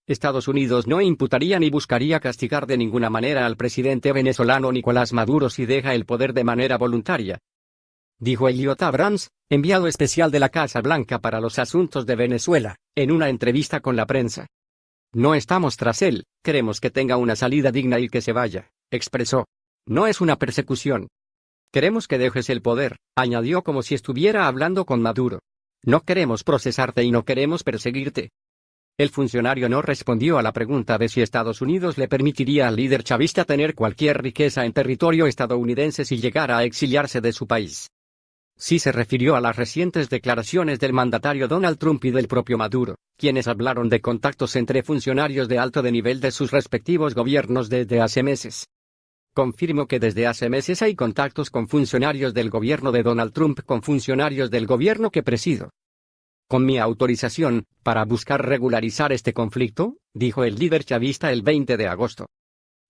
Estados Unidos no imputaría ni buscaría castigar de ninguna manera al presidente venezolano Nicolás Maduro si deja el poder de manera voluntaria, dijo Elliot Abrams, enviado especial de la Casa Blanca para los asuntos de Venezuela, en una entrevista con la prensa. No estamos tras él, queremos que tenga una salida digna y que se vaya, expresó. No es una persecución. Queremos que dejes el poder, añadió como si estuviera hablando con Maduro. No queremos procesarte y no queremos perseguirte. El funcionario no respondió a la pregunta de si Estados Unidos le permitiría al líder chavista tener cualquier riqueza en territorio estadounidense si llegara a exiliarse de su país. Sí se refirió a las recientes declaraciones del mandatario Donald Trump y del propio Maduro, quienes hablaron de contactos entre funcionarios de alto nivel de sus respectivos gobiernos desde hace meses. Confirmo que desde hace meses hay contactos con funcionarios del gobierno de Donald Trump con funcionarios del gobierno que presido. Con mi autorización, para buscar regularizar este conflicto, dijo el líder chavista el 20 de agosto.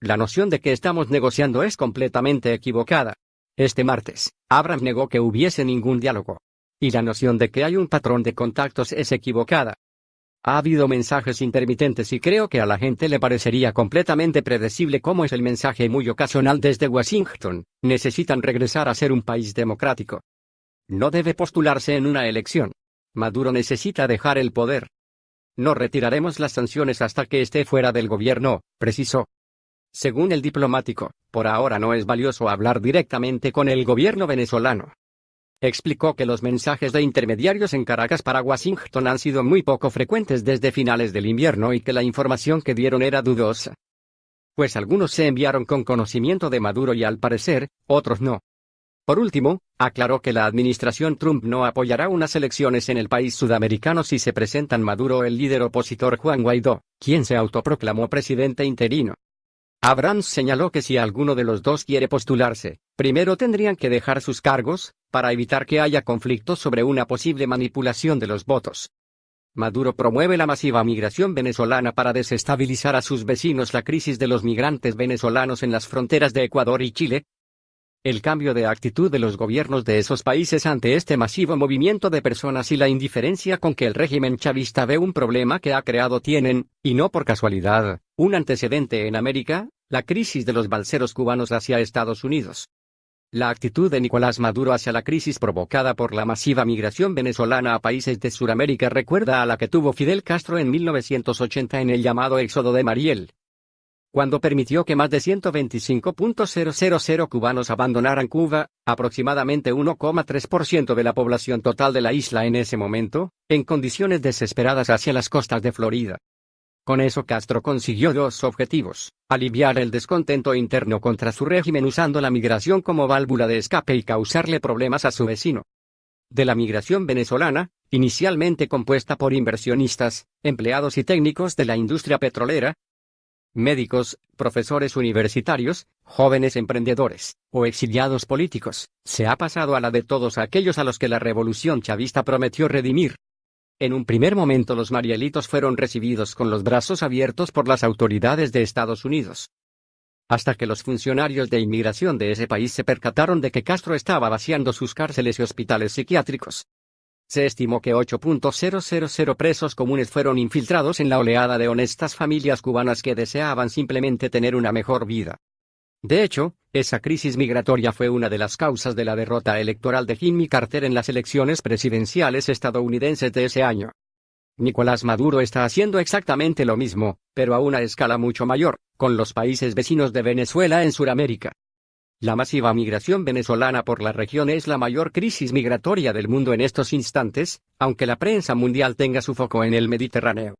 La noción de que estamos negociando es completamente equivocada. Este martes, Abrams negó que hubiese ningún diálogo. Y la noción de que hay un patrón de contactos es equivocada. Ha habido mensajes intermitentes y creo que a la gente le parecería completamente predecible cómo es el mensaje muy ocasional desde Washington. Necesitan regresar a ser un país democrático. No debe postularse en una elección. Maduro necesita dejar el poder. No retiraremos las sanciones hasta que esté fuera del gobierno, precisó. Según el diplomático, por ahora no es valioso hablar directamente con el gobierno venezolano. Explicó que los mensajes de intermediarios en Caracas para Washington han sido muy poco frecuentes desde finales del invierno y que la información que dieron era dudosa. Pues algunos se enviaron con conocimiento de Maduro y al parecer, otros no. Por último, aclaró que la administración Trump no apoyará unas elecciones en el país sudamericano si se presentan Maduro o el líder opositor Juan Guaidó, quien se autoproclamó presidente interino. Abrams señaló que si alguno de los dos quiere postularse, primero tendrían que dejar sus cargos, para evitar que haya conflictos sobre una posible manipulación de los votos. Maduro promueve la masiva migración venezolana para desestabilizar a sus vecinos. La crisis de los migrantes venezolanos en las fronteras de Ecuador y Chile. El cambio de actitud de los gobiernos de esos países ante este masivo movimiento de personas y la indiferencia con que el régimen chavista ve un problema que ha creado tienen, y no por casualidad, un antecedente en América, la crisis de los balseros cubanos hacia Estados Unidos. La actitud de Nicolás Maduro hacia la crisis provocada por la masiva migración venezolana a países de Sudamérica recuerda a la que tuvo Fidel Castro en 1980 en el llamado Éxodo de Mariel, cuando permitió que más de 125.000 cubanos abandonaran Cuba, aproximadamente 1,3% de la población total de la isla en ese momento, en condiciones desesperadas hacia las costas de Florida. Con eso Castro consiguió dos objetivos: aliviar el descontento interno contra su régimen usando la migración como válvula de escape y causarle problemas a su vecino. De la migración venezolana, inicialmente compuesta por inversionistas, empleados y técnicos de la industria petrolera, médicos, profesores universitarios, jóvenes emprendedores, o exiliados políticos, se ha pasado a la de todos aquellos a los que la revolución chavista prometió redimir. En un primer momento los marielitos fueron recibidos con los brazos abiertos por las autoridades de Estados Unidos. Hasta que los funcionarios de inmigración de ese país se percataron de que Castro estaba vaciando sus cárceles y hospitales psiquiátricos. Se estimó que 8.000 presos comunes fueron infiltrados en la oleada de honestas familias cubanas que deseaban simplemente tener una mejor vida. De hecho, esa crisis migratoria fue una de las causas de la derrota electoral de Jimmy Carter en las elecciones presidenciales estadounidenses de ese año. Nicolás Maduro está haciendo exactamente lo mismo, pero a una escala mucho mayor, con los países vecinos de Venezuela en Sudamérica. La masiva migración venezolana por la región es la mayor crisis migratoria del mundo en estos instantes, aunque la prensa mundial tenga su foco en el Mediterráneo.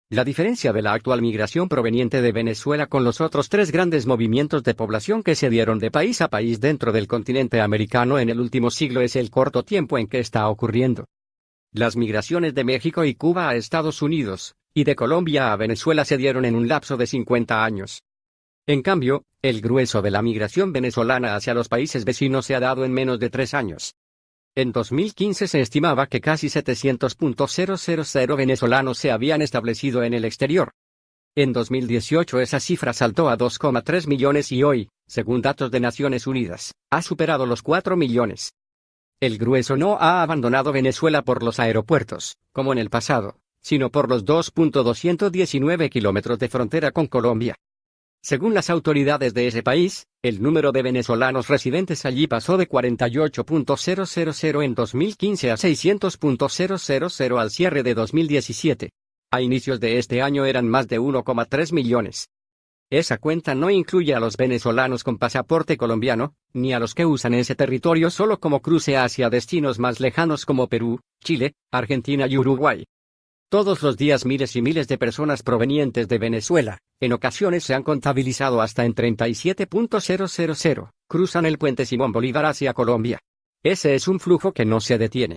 La diferencia de la actual migración proveniente de Venezuela con los otros tres grandes movimientos de población que se dieron de país a país dentro del continente americano en el último siglo es el corto tiempo en que está ocurriendo. Las migraciones de México y Cuba a Estados Unidos, y de Colombia a Venezuela se dieron en un lapso de 50 años. En cambio, el grueso de la migración venezolana hacia los países vecinos se ha dado en menos de 3 años. En 2015 se estimaba que casi 700.000 venezolanos se habían establecido en el exterior. En 2018 esa cifra saltó a 2,3 millones y hoy, según datos de Naciones Unidas, ha superado los 4 millones. El grueso no ha abandonado Venezuela por los aeropuertos, como en el pasado, sino por los 2.219 kilómetros de frontera con Colombia. Según las autoridades de ese país, el número de venezolanos residentes allí pasó de 48.000 en 2015 a 600.000 al cierre de 2017. A inicios de este año eran más de 1,3 millones. Esa cuenta no incluye a los venezolanos con pasaporte colombiano, ni a los que usan ese territorio solo como cruce hacia destinos más lejanos como Perú, Chile, Argentina y Uruguay. Todos los días miles y miles de personas provenientes de Venezuela, en ocasiones se han contabilizado hasta en 37.000, cruzan el puente Simón Bolívar hacia Colombia. Ese es un flujo que no se detiene.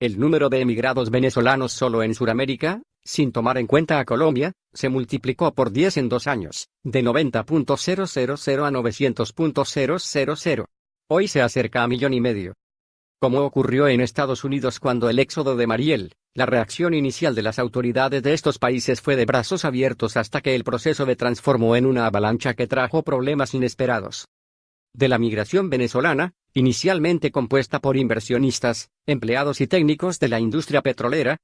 El número de emigrados venezolanos solo en Sudamérica, sin tomar en cuenta a Colombia, se multiplicó por 10 en 2 años, de 90.000 a 900.000. Hoy se acerca a 1,5 millones. Como ocurrió en Estados Unidos cuando el éxodo de Mariel, la reacción inicial de las autoridades de estos países fue de brazos abiertos hasta que el proceso se transformó en una avalancha que trajo problemas inesperados. De la migración venezolana, inicialmente compuesta por inversionistas, empleados y técnicos de la industria petrolera,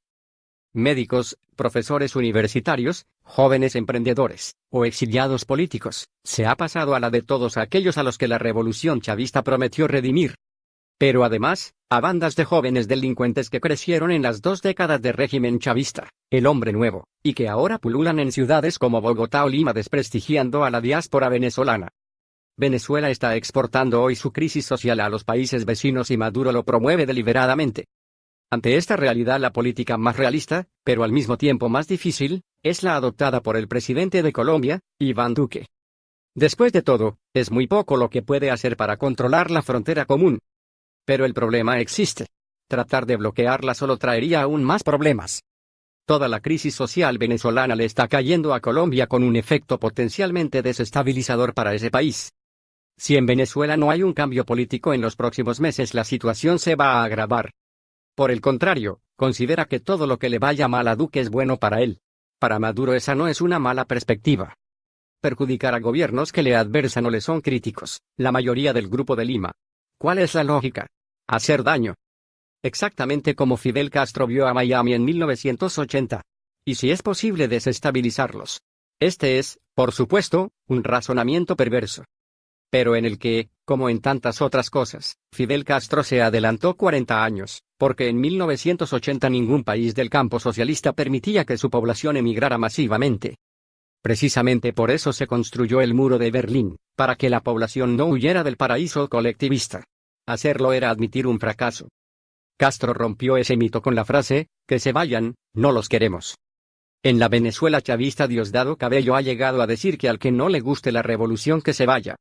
médicos, profesores universitarios, jóvenes emprendedores, o exiliados políticos, se ha pasado a la de todos aquellos a los que la revolución chavista prometió redimir. Pero además, a bandas de jóvenes delincuentes que crecieron en las 2 décadas de régimen chavista, el hombre nuevo, y que ahora pululan en ciudades como Bogotá o Lima desprestigiando a la diáspora venezolana. Venezuela está exportando hoy su crisis social a los países vecinos y Maduro lo promueve deliberadamente. Ante esta realidad, la política más realista, pero al mismo tiempo más difícil, es la adoptada por el presidente de Colombia, Iván Duque. Después de todo, es muy poco lo que puede hacer para controlar la frontera común. Pero el problema existe. Tratar de bloquearla solo traería aún más problemas. Toda la crisis social venezolana le está cayendo a Colombia con un efecto potencialmente desestabilizador para ese país. Si en Venezuela no hay un cambio político en los próximos meses, la situación se va a agravar. Por el contrario, considera que todo lo que le vaya mal a Duque es bueno para él. Para Maduro esa no es una mala perspectiva. Perjudicar a gobiernos que le adversan o le son críticos, la mayoría del Grupo de Lima. ¿Cuál es la lógica? Hacer daño. Exactamente como Fidel Castro vio a Miami en 1980. Y si es posible desestabilizarlos. Este es, por supuesto, un razonamiento perverso. Pero en el que, como en tantas otras cosas, Fidel Castro se adelantó 40 años, porque en 1980 ningún país del campo socialista permitía que su población emigrara masivamente. Precisamente por eso se construyó el muro de Berlín, para que la población no huyera del paraíso colectivista. Hacerlo era admitir un fracaso. Castro rompió ese mito con la frase, que se vayan, no los queremos. En la Venezuela chavista Diosdado Cabello ha llegado a decir que al que no le guste la revolución que se vaya.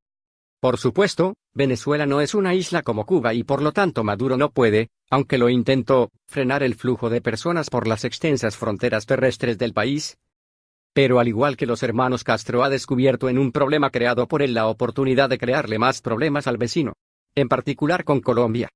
Por supuesto, Venezuela no es una isla como Cuba y por lo tanto Maduro no puede, aunque lo intentó, frenar el flujo de personas por las extensas fronteras terrestres del país. Pero al igual que los hermanos Castro ha descubierto en un problema creado por él la oportunidad de crearle más problemas al vecino. En particular con Colombia.